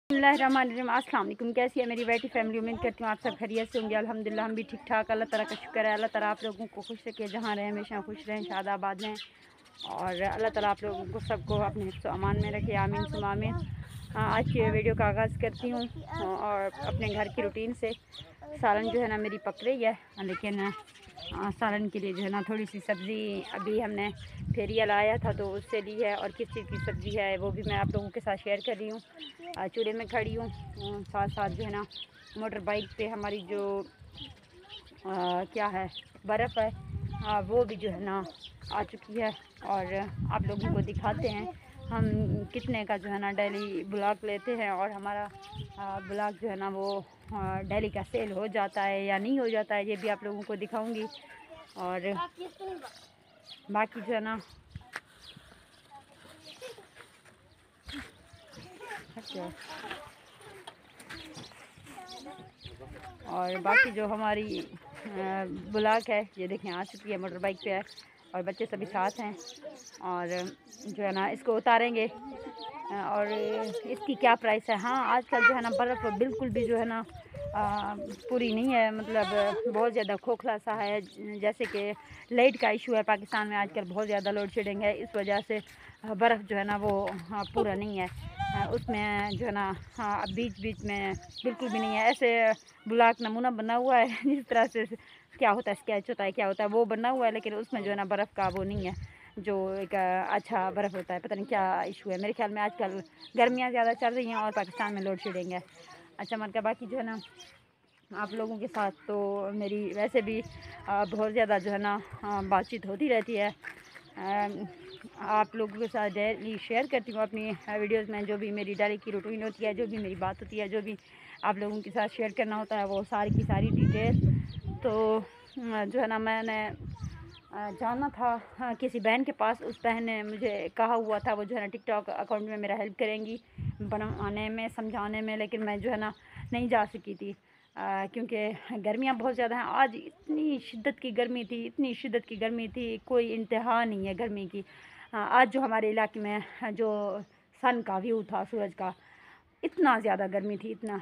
बिस्मिल्लाहिर्रहमानिर्रहीम। अस्सलाम वालेकुम। कैसी है मेरी बैठी फैमिली? उम्मीद करती हूँ आप सब खैरियत से होंगे। अल्हम्दुलिल्लाह हम भी ठीक ठाक। अल्लाह ताला का शुक्र है। अल्लाह ताला आप लोगों को खुश रखे, जहाँ रहें हमेशा खुश रहें, शादाबाद रहें। और अल्लाह ताला आप लोगों को सबको अपने हिफ्ज़ अमान में रखे, आमीन सुम आमीन। आज की वीडियो का आगाज़ करती हूँ और अपने घर की रूटीन से। सालन जो है ना मेरी पक रही है, लेकिन सालन के लिए जो है ना थोड़ी सी सब्ज़ी अभी हमने फेरिया लाया था तो उससे ली है, और किस चीज़ की सब्ज़ी है वो भी मैं आप लोगों के साथ शेयर कर रही हूँ। चूल्हे में खड़ी हूँ, साथ साथ जो है ना मोटर बाइक पे हमारी जो क्या है बर्फ़ है वो भी जो है ना आ चुकी है। और आप लोगों को दिखाते हैं हम कितने का जो है ना डेली ब्लॉक लेते हैं, और हमारा ब्लॉक जो है ना वो डेली का सेल हो जाता है या नहीं हो जाता है, ये भी आप लोगों को दिखाऊंगी। और बाकी जो है ना और बाकी जो हमारी ब्लॉक है ये देखें आ चुकी है, मोटर बाइक पे है और बच्चे सभी साथ हैं। और जो है ना इसको उतारेंगे। और इसकी क्या प्राइस है? हाँ, आजकल जो है ना बर्फ़ बिल्कुल भी जो है ना पूरी नहीं है, मतलब बहुत ज़्यादा खोखला सा है। जैसे कि लाइट का इशू है पाकिस्तान में आजकल, बहुत ज़्यादा लोड शेडिंग है, इस वजह से बर्फ़ जो है ना वो पूरा नहीं है। उसमें जो है ना बीच बीच में बिल्कुल भी नहीं है। ऐसे ब्लॉक नमूना बना हुआ है जिस तरह से क्या होता है, स्केच होता है, क्या होता है वो बना हुआ है, लेकिन उसमें जो है ना बर्फ़ का वो नहीं है जो एक अच्छा बर्फ़ होता है। पता नहीं क्या इशू है, मेरे ख्याल में आजकल गर्मियाँ ज़्यादा चल रही हैं और पाकिस्तान में लोड शेडिंग है। अच्छा मतलब बाकी जो है ना आप लोगों के साथ तो मेरी वैसे भी बहुत ज़्यादा जो है ना बातचीत होती रहती है। आप लोगों के साथ डेली शेयर करती हूँ अपनी वीडियोस में, जो भी मेरी डेली की रूटीन होती है, जो भी मेरी बात होती है, जो भी आप लोगों के साथ शेयर करना होता है, वो सारी की सारी डिटेल। तो जो है ना मैंने जाना था किसी बहन के पास, उस बहन ने मुझे कहा हुआ था वो जो है ना टिकटॉक अकाउंट में मेरा हेल्प करेंगी बनाने में, समझाने में, लेकिन मैं जो है ना नहीं जा सकी थी क्योंकि गर्मियाँ बहुत ज़्यादा हैं। आज इतनी शिद्दत की गर्मी थी, इतनी शिद्दत की गर्मी थी, कोई इंतहा नहीं है गर्मी की। आज जो हमारे इलाके में जो सन का व्यू था, सूरज का, इतना ज़्यादा गर्मी थी, इतना।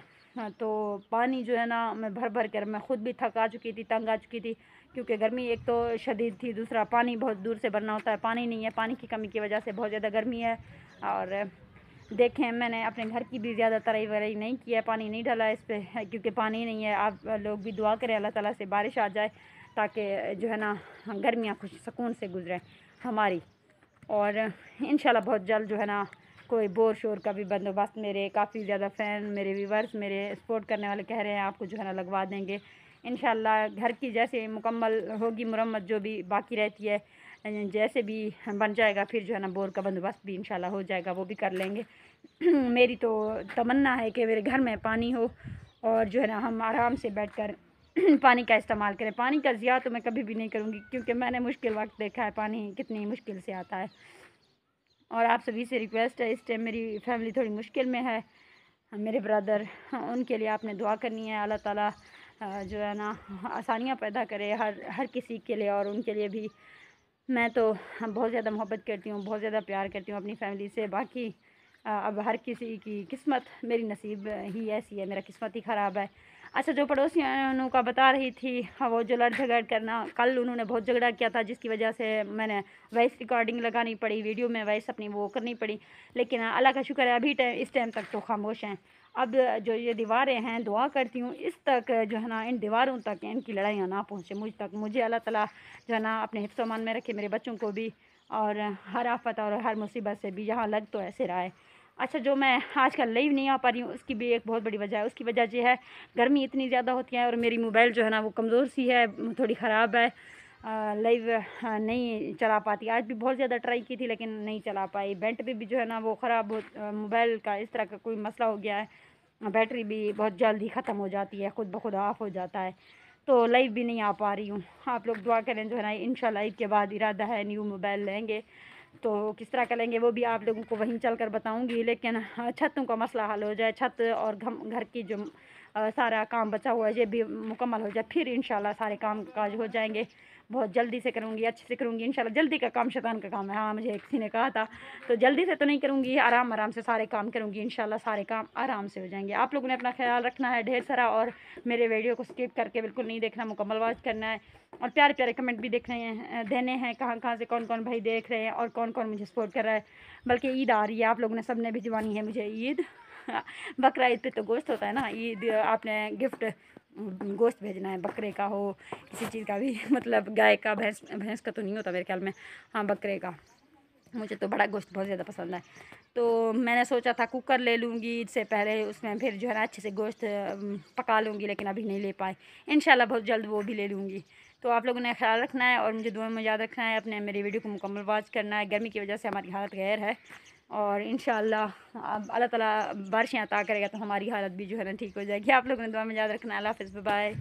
तो पानी जो है ना मैं भर भर कर, मैं ख़ुद भी थक आ चुकी थी, तंग आ चुकी थी, क्योंकि गर्मी एक तो शदीद थी, दूसरा पानी बहुत दूर से भरना होता है, पानी नहीं है, पानी की कमी की वजह से बहुत ज़्यादा गर्मी है। और देखें मैंने अपने घर की भी ज़्यादा तराई वराई नहीं की है, पानी नहीं डाला इस पर क्योंकि पानी नहीं है। आप लोग भी दुआ करें अल्लाह ताला से बारिश आ जाए ताकि जो है ना गर्मियाँ खुश सुकून से गुजरें हमारी। और इंशाल्लाह बहुत जल्द जो है ना कोई बोर शोर का भी बंदोबस्त, मेरे काफ़ी ज़्यादा फ़ैन, मेरे व्यूवर्स, मेरे सपोर्ट करने वाले कह रहे हैं आपको जो है ना लगवा देंगे इंशाल्लाह। घर की जैसे मुकम्मल होगी मुरम्मत जो भी बाकी रहती है, जैसे भी बन जाएगा फिर जो है ना बोर का बंदोबस्त भी इंशाल्लाह हो जाएगा, वो भी कर लेंगे। मेरी तो तमन्ना है कि मेरे घर में पानी हो और जो है ना हम आराम से बैठकर पानी का इस्तेमाल करें। पानी का ज़िया तो मैं कभी भी नहीं करूँगी, क्योंकि मैंने मुश्किल वक्त देखा है पानी कितनी मुश्किल से आता है। और आप सभी से रिक्वेस्ट है, इस टाइम मेरी फैमिली थोड़ी मुश्किल में है, मेरे ब्रदर, उनके लिए आपने दुआ करनी है। अल्लाह ताला जो है ना आसानियाँ पैदा करे हर किसी के लिए, और उनके लिए भी। मैं तो बहुत ज़्यादा मोहब्बत करती हूँ, बहुत ज़्यादा प्यार करती हूँ अपनी फैमिली से। बाकी अब हर किसी की किस्मत, मेरी नसीब ही ऐसी है, मेरा किस्मत ही ख़राब है। अच्छा, जो पड़ोसियों का बता रही थी, हाँ, वो जो लड़ झगड़ करना, कल उन्होंने बहुत झगड़ा किया था जिसकी वजह से मैंने वॉइस रिकॉर्डिंग लगानी पड़ी, वीडियो में वॉइस अपनी वो करनी पड़ी, लेकिन अल्लाह का शुक्र है अभी इस टाइम तक तो खामोश हैं। अब जो ये दीवारें हैं, दुआ करती हूँ इस तक जो है ना, इन दीवारों तक इनकी लड़ाइयाँ ना पहुँचे मुझ तक। मुझे अल्लाह ताला जो है ना अपने हिफ्ज़ अमान में रखे, मेरे बच्चों को भी, और हर आफत और हर मुसीबत से भी यहाँ लग तो ऐसे रहा है। अच्छा, जो मैं आजकल लाइव नहीं आ पा रही हूँ उसकी भी एक बहुत बड़ी वजह है। उसकी वजह ये है गर्मी इतनी ज़्यादा होती है और मेरी मोबाइल जो है ना वो कमज़ोर सी है, थोड़ी ख़राब है, लाइव नहीं चला पाती। आज भी बहुत ज़्यादा ट्राई की थी लेकिन नहीं चला पाई। बैटरी भी जो है ना वो ख़राब हो, मोबाइल का इस तरह का कोई मसला हो गया है, बैटरी भी बहुत जल्द ही ख़त्म हो जाती है, ख़ुद ब खुद ऑफ़ हो जाता है, तो लाइव भी नहीं आ पा रही हूँ। आप लोग दुआ करें, जो है ना इंशाल्लाह ईद के बाद इरादा है न्यू मोबाइल लेंगे, तो किस तरह का लेंगे वो भी आप लोगों को वहीं चल कर बताऊँगी। लेकिन छतों का मसला हल हो जाए, छत और घर की जो सारा काम बचा हुआ है ये भी मुकम्मल हो जाए, फिर इंशाल्लाह सारे काम काज हो जाएंगे। बहुत जल्दी से करूँगी, अच्छे से करूँगी इंशाल्लाह। जल्दी का काम शैतान का काम है, हाँ मुझे किसी ने कहा था। तो जल्दी से तो नहीं करूँगी, आराम आराम से सारे काम करूँगी इंशाल्लाह, सारे काम आराम से हो जाएंगे। आप लोगों ने अपना ख्याल रखना है ढेर सारा, और मेरे वीडियो को स्किप करके बिल्कुल नहीं देखना, मुकम्मल वॉच करना है। और प्यारे प्यारे कमेंट भी देने हैं, कहाँ कहाँ से कौन कौन भाई देख रहे हैं और कौन कौन मुझे सपोर्ट कर रहा है। बल्कि ईद आ रही है, आप लोगों ने सब ने भिजवानी है मुझे ईद। बकरा ईद पे तो गोश्त होता है ना, ईद आपने गिफ्ट गोश्त भेजना है, बकरे का हो किसी चीज़ का भी, मतलब गाय का, भैंस का तो नहीं होता मेरे ख्याल में, हाँ बकरे का। मुझे तो बड़ा गोश्त बहुत ज़्यादा पसंद है, तो मैंने सोचा था कुकर ले लूँगी ईद से पहले, उसमें फिर जो है ना अच्छे से गोश्त पका लूँगी, लेकिन अभी नहीं ले पाए। इंशाल्लाह बहुत जल्द वो भी ले लूँगी। तो आप लोगों ने ख्याल रखना है और मुझे दुआ में याद रखना है, अपने मेरी वीडियो को मुकम्मल वॉच करना है। गर्मी की वजह से हमारी हालत गैर है, और इंशाल्लाह अब अल्लाह ताला बारिशें अता करेगा तो हमारी हालत भी जो है ना ठीक हो जाएगी। आप लोगों ने दुआ में याद रखना है। अल्लाह हाफ़िज़, बाय बाय।